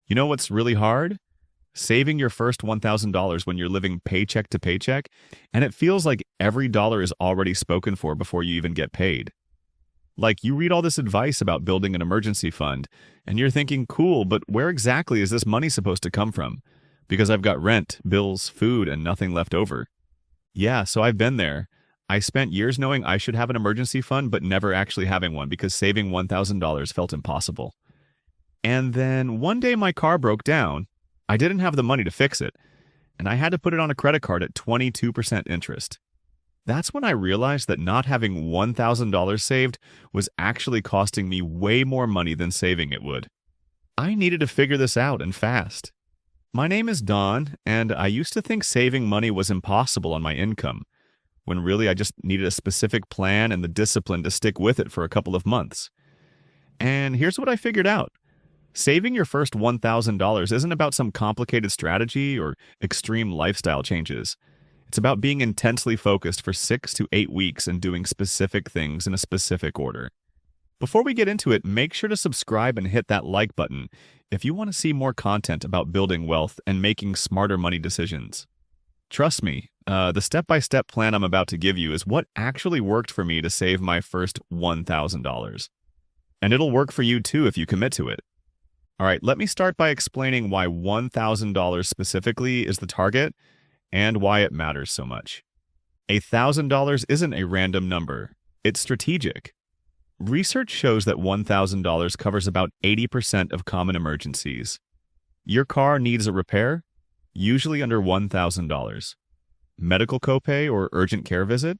You know what's really hard? Saving your first $1,000 when you're living paycheck to paycheck, and it feels like every dollar is already spoken for before you even get paid. Like, you read all this advice about building an emergency fund, and you're thinking, cool, but where exactly is this money supposed to come from? Because I've got rent, bills, food, and nothing left over. Yeah, so I've been there. I spent years knowing I should have an emergency fund, but never actually having one because saving $1,000 felt impossible. And then one day my car broke down. I didn't have the money to fix it, and I had to put it on a credit card at 22% interest. That's when I realized that not having $1,000 saved was actually costing me way more money than saving it would. I needed to figure this out and fast. My name is Don, and I used to think saving money was impossible on my income, when really I just needed a specific plan and the discipline to stick with it for a couple of months. And here's what I figured out. Saving your first $1,000 isn't about some complicated strategy or extreme lifestyle changes. It's about being intensely focused for 6 to 8 weeks and doing specific things in a specific order. Before we get into it, make sure to subscribe and hit that like button if you want to see more content about building wealth and making smarter money decisions. Trust me, the step-by-step plan I'm about to give you is what actually worked for me to save my first $1,000. And it'll work for you too if you commit to it. All right, let me start by explaining why $1,000 specifically is the target and why it matters so much. $1,000 isn't a random number. It's strategic. Research shows that $1,000 covers about 80% of common emergencies. Your car needs a repair, usually under $1,000. Medical copay or urgent care visit,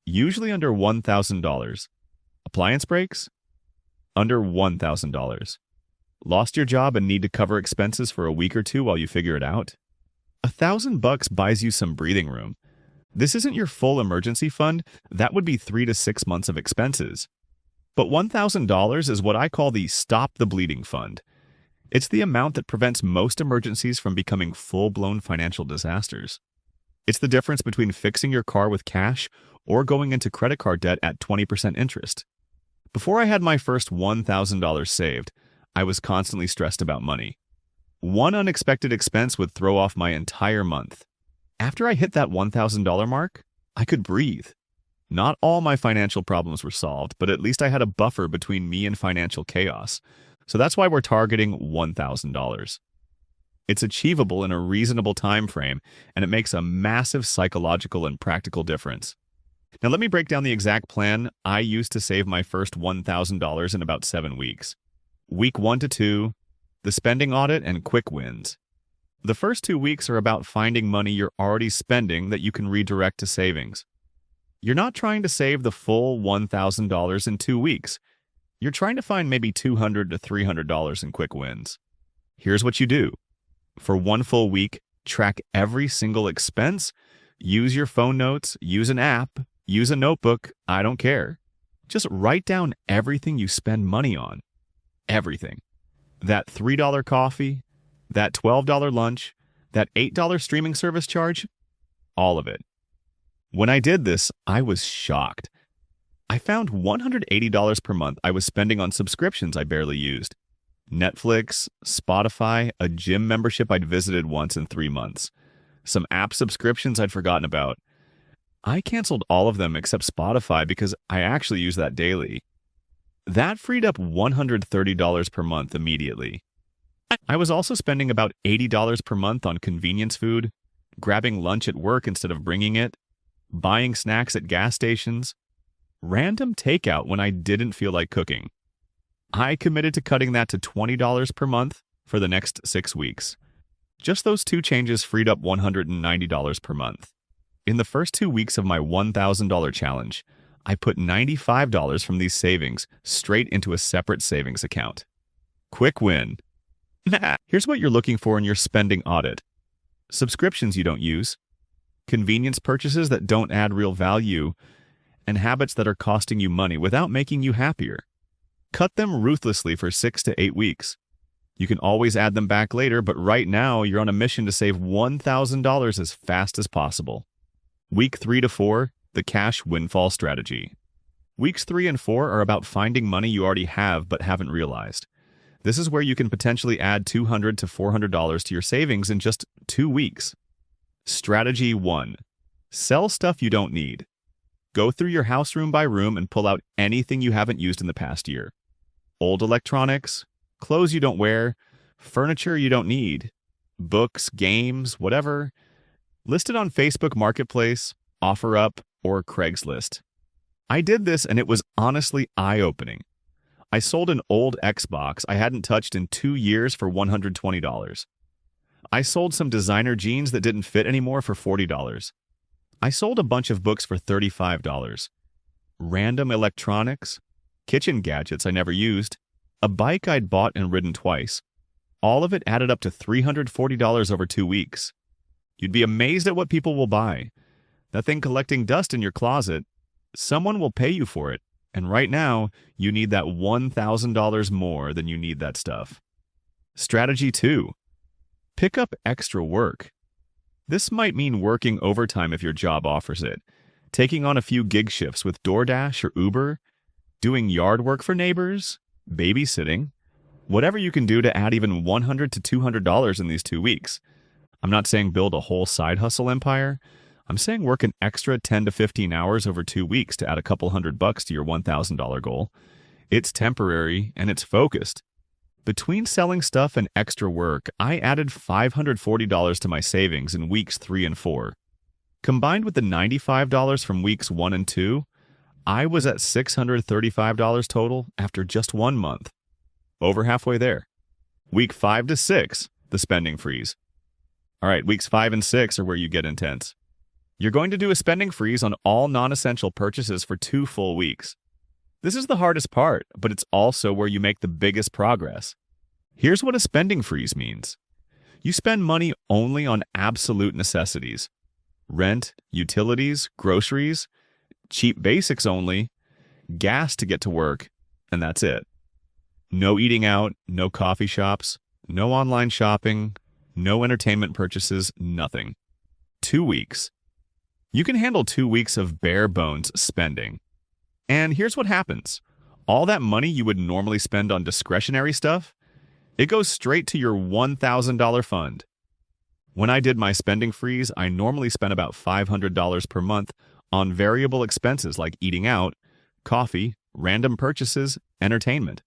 usually under $1,000. Appliance breaks, under $1,000. Lost your job and need to cover expenses for a week or two while you figure it out? $1,000 buys you some breathing room. This isn't your full emergency fund. That would be 3 to 6 months of expenses. But $1,000 is what I call the Stop the Bleeding Fund. It's the amount that prevents most emergencies from becoming full-blown financial disasters. It's the difference between fixing your car with cash or going into credit card debt at 20% interest. Before I had my first $1,000 saved, I was constantly stressed about money. One unexpected expense would throw off my entire month. After I hit that $1,000 mark, I could breathe. Not all my financial problems were solved, but at least I had a buffer between me and financial chaos. So that's why we're targeting $1,000. It's achievable in a reasonable time frame, and it makes a massive psychological and practical difference. Now let me break down the exact plan I used to save my first $1,000 in about 7 weeks. Week 1 to 2, the spending audit and quick wins. The first 2 weeks are about finding money you're already spending that you can redirect to savings. You're not trying to save the full $1,000 in 2 weeks. You're trying to find maybe $200 to $300 in quick wins. Here's what you do. For 1 full week, track every single expense. Use your phone notes, use an app, use a notebook, I don't care. Just write down everything you spend money on. Everything. That $3 coffee, that $12 lunch, that $8 streaming service charge, all of it. When I did this, I was shocked. I found $180 per month I was spending on subscriptions I barely used. Netflix, Spotify, a gym membership I'd visited once in 3 months, some app subscriptions I'd forgotten about. I canceled all of them except Spotify because I actually use that daily. That freed up $130 per month immediately. I was also spending about $80 per month on convenience food, grabbing lunch at work instead of bringing it, buying snacks at gas stations, random takeout when I didn't feel like cooking. I committed to cutting that to $20 per month for the next 6 weeks. Just those 2 changes freed up $190 per month. In the first 2 weeks of my $1,000 challenge, I put $95 from these savings straight into a separate savings account. Quick win. Here's what you're looking for in your spending audit. Subscriptions you don't use, convenience purchases that don't add real value, and habits that are costing you money without making you happier. Cut them ruthlessly for 6 to 8 weeks. You can always add them back later, but right now you're on a mission to save $1,000 as fast as possible. Week 3 to 4, the cash windfall strategy. Weeks 3 and 4 are about finding money you already have but haven't realized. This is where you can potentially add $200 to $400 to your savings in just 2 weeks. Strategy 1. Sell stuff you don't need. Go through your house room by room and pull out anything you haven't used in the past year. Old electronics, clothes you don't wear, furniture you don't need, books, games, whatever. List it on Facebook Marketplace, OfferUp, or Craigslist. I did this and it was honestly eye-opening. I sold an old Xbox I hadn't touched in 2 years for $120. I sold some designer jeans that didn't fit anymore for $40. I sold a bunch of books for $35. Random electronics, kitchen gadgets I never used, a bike I'd bought and ridden twice. All of it added up to $340 over 2 weeks. You'd be amazed at what people will buy. That thing collecting dust in your closet, someone will pay you for it. And right now, you need that $1,000 more than you need that stuff. Strategy 2. Pick up extra work. This might mean working overtime if your job offers it, taking on a few gig shifts with DoorDash or Uber, doing yard work for neighbors, babysitting, whatever you can do to add even $100 to $200 in these 2 weeks. I'm not saying build a whole side hustle empire. I'm saying work an extra 10 to 15 hours over 2 weeks to add a couple $100 to your $1,000 goal. It's temporary and it's focused. Between selling stuff and extra work, I added $540 to my savings in weeks 3 and 4. Combined with the $95 from weeks 1 and 2, I was at $635 total after just 1 month. Over halfway there. Week 5 to 6, the spending freeze. All right, weeks 5 and 6 are where you get intense. You're going to do a spending freeze on all non-essential purchases for 2 full weeks. This is the hardest part, but it's also where you make the biggest progress. Here's what a spending freeze means. You spend money only on absolute necessities. Rent, utilities, groceries, cheap basics only, gas to get to work, and that's it. No eating out, no coffee shops, no online shopping, no entertainment purchases, nothing. 2 weeks. You can handle 2 weeks of bare bones spending. And here's what happens. All that money you would normally spend on discretionary stuff, it goes straight to your $1,000 fund. When I did my spending freeze, I normally spent about $500 per month on variable expenses like eating out, coffee, random purchases, entertainment.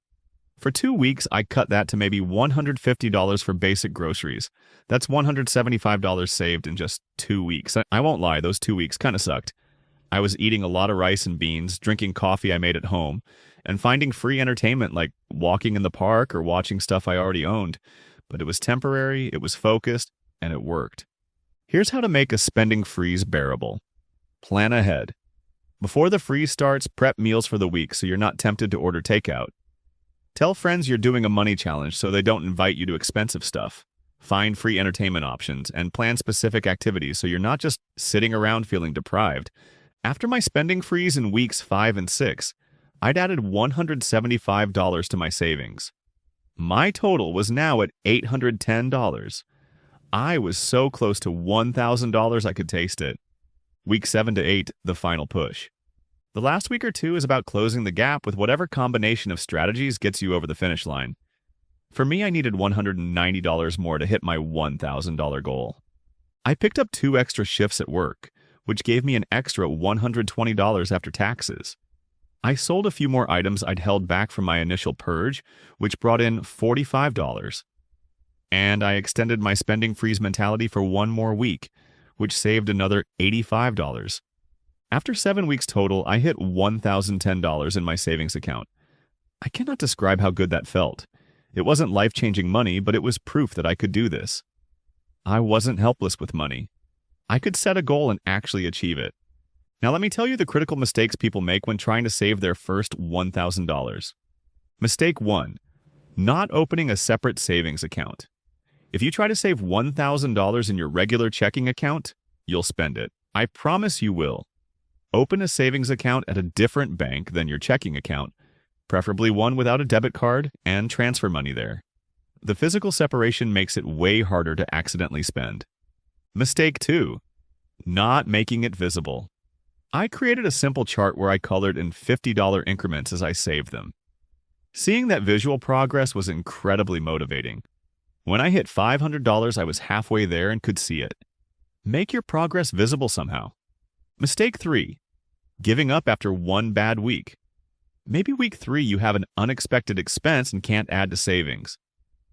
For 2 weeks, I cut that to maybe $150 for basic groceries. That's $175 saved in just 2 weeks. I won't lie, those 2 weeks kind of sucked. I was eating a lot of rice and beans, drinking coffee I made at home, and finding free entertainment like walking in the park or watching stuff I already owned. But it was temporary, it was focused, and it worked. Here's how to make a spending freeze bearable. Plan ahead. Before the freeze starts, prep meals for the week so you're not tempted to order takeout. Tell friends you're doing a money challenge so they don't invite you to expensive stuff. Find free entertainment options and plan specific activities so you're not just sitting around feeling deprived. After my spending freeze in weeks 5 and 6, I'd added $175 to my savings. My total was now at $810. I was so close to $1,000 I could taste it. Week 7 to 8, the final push. The last week or two is about closing the gap with whatever combination of strategies gets you over the finish line. For me, I needed $190 more to hit my $1,000 goal. I picked up 2 extra shifts at work, which gave me an extra $120 after taxes. I sold a few more items I'd held back from my initial purge, which brought in $45. And I extended my spending freeze mentality for 1 more week, which saved another $85. After 7 weeks total, I hit $1,010 in my savings account. I cannot describe how good that felt. It wasn't life-changing money, but it was proof that I could do this. I wasn't helpless with money. I could set a goal and actually achieve it. Now let me tell you the critical mistakes people make when trying to save their first $1,000. Mistake 1. Not opening a separate savings account. If you try to save $1,000 in your regular checking account, you'll spend it. I promise you will. Open a savings account at a different bank than your checking account, preferably one without a debit card, and transfer money there. The physical separation makes it way harder to accidentally spend. Mistake 2. Not making it visible. I created a simple chart where I colored in $50 increments as I saved them. Seeing that visual progress was incredibly motivating. When I hit $500, I was halfway there and could see it. Make your progress visible somehow. Mistake 3. Giving up after one bad week. Maybe week 3 you have an unexpected expense and can't add to savings.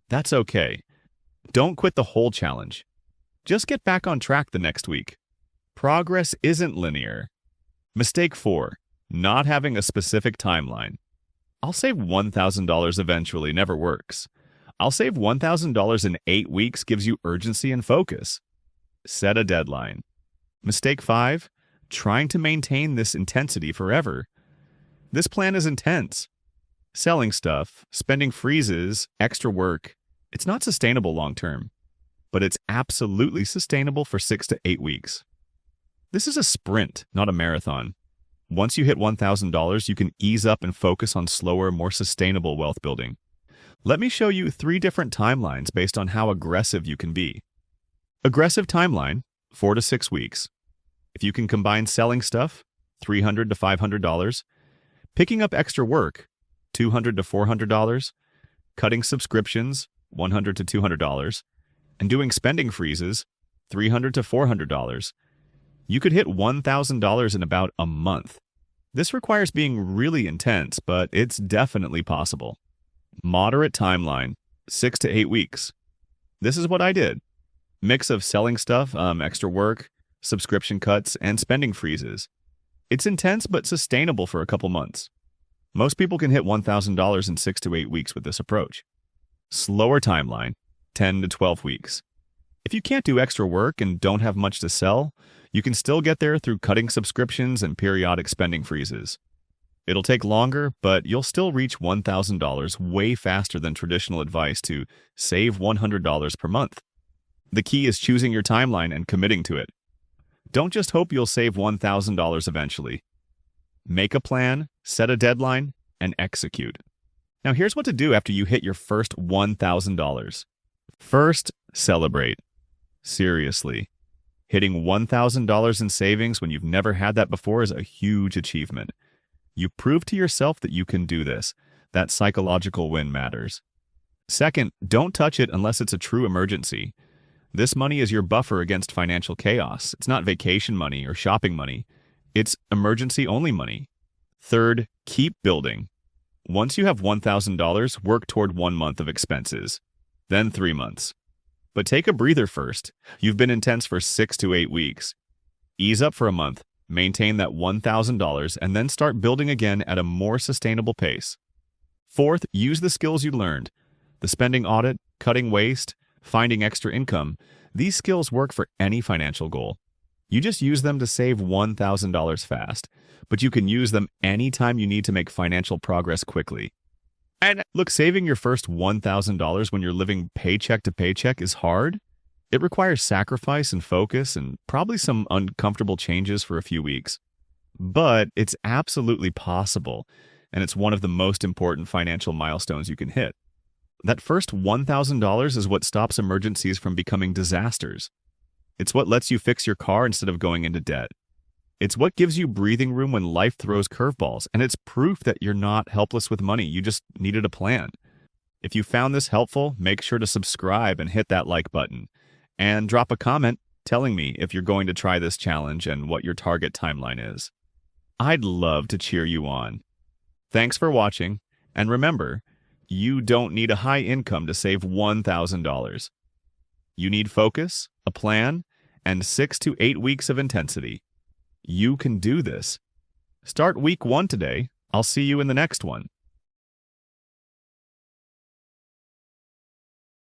That's okay. Don't quit the whole challenge. Just get back on track the next week. Progress isn't linear. Mistake 4. Not having a specific timeline. I'll save $1,000 eventually never works. I'll save $1,000 in 8 weeks gives you urgency and focus. Set a deadline. Mistake 5. Trying to maintain this intensity forever. This plan is intense. Selling stuff, spending freezes, extra work. It's not sustainable long term, but it's absolutely sustainable for 6 to 8 weeks. This is a sprint, not a marathon. Once you hit $1,000, you can ease up and focus on slower, more sustainable wealth building. Let me show you 3 different timelines based on how aggressive you can be. Aggressive timeline, 4 to 6 weeks. If you can combine selling stuff, $300 to $500, picking up extra work, $200 to $400, cutting subscriptions, $100 to $200, and doing spending freezes, $300 to $400, you could hit $1,000 in about a month. This requires being really intense, but it's definitely possible. Moderate timeline, 6 to 8 weeks. This is what I did. Mix of selling stuff, extra work, subscription cuts, and spending freezes. It's intense but sustainable for a couple months. Most people can hit $1,000 in 6 to 8 weeks with this approach. Slower timeline, 10 to 12 weeks. If you can't do extra work and don't have much to sell, you can still get there through cutting subscriptions and periodic spending freezes. It'll take longer, but you'll still reach $1,000 way faster than traditional advice to save $100 per month. The key is choosing your timeline and committing to it. Don't just hope you'll save $1,000 eventually. Make a plan, set a deadline, and execute. Now here's what to do after you hit your first $1,000. First, celebrate. Seriously. Hitting $1,000 in savings when you've never had that before is a huge achievement. You prove to yourself that you can do this. That psychological win matters. Second, don't touch it unless it's a true emergency. This money is your buffer against financial chaos. It's not vacation money or shopping money. It's emergency-only money. Third, keep building. Once you have $1,000, work toward 1 month of expenses, then 3 months. But take a breather first. You've been intense for 6 to 8 weeks. Ease up for a month, maintain that $1,000, and then start building again at a more sustainable pace. Fourth, use the skills you learned. The spending audit, cutting waste, finding extra income. These skills work for any financial goal. You just use them to save $1,000 fast, but you can use them anytime you need to make financial progress quickly. And look, saving your first $1,000 when you're living paycheck to paycheck is hard. It requires sacrifice and focus and probably some uncomfortable changes for a few weeks. But it's absolutely possible, and it's one of the most important financial milestones you can hit. That first $1,000 is what stops emergencies from becoming disasters. It's what lets you fix your car instead of going into debt. It's what gives you breathing room when life throws curveballs, and it's proof that you're not helpless with money. You just needed a plan. If you found this helpful, make sure to subscribe and hit that like button. And drop a comment telling me if you're going to try this challenge and what your target timeline is. I'd love to cheer you on. Thanks for watching, and remember, you don't need a high income to save $1,000. You need focus, a plan, and 6 to 8 weeks of intensity. You can do this. Start week 1 today. I'll see you in the next one.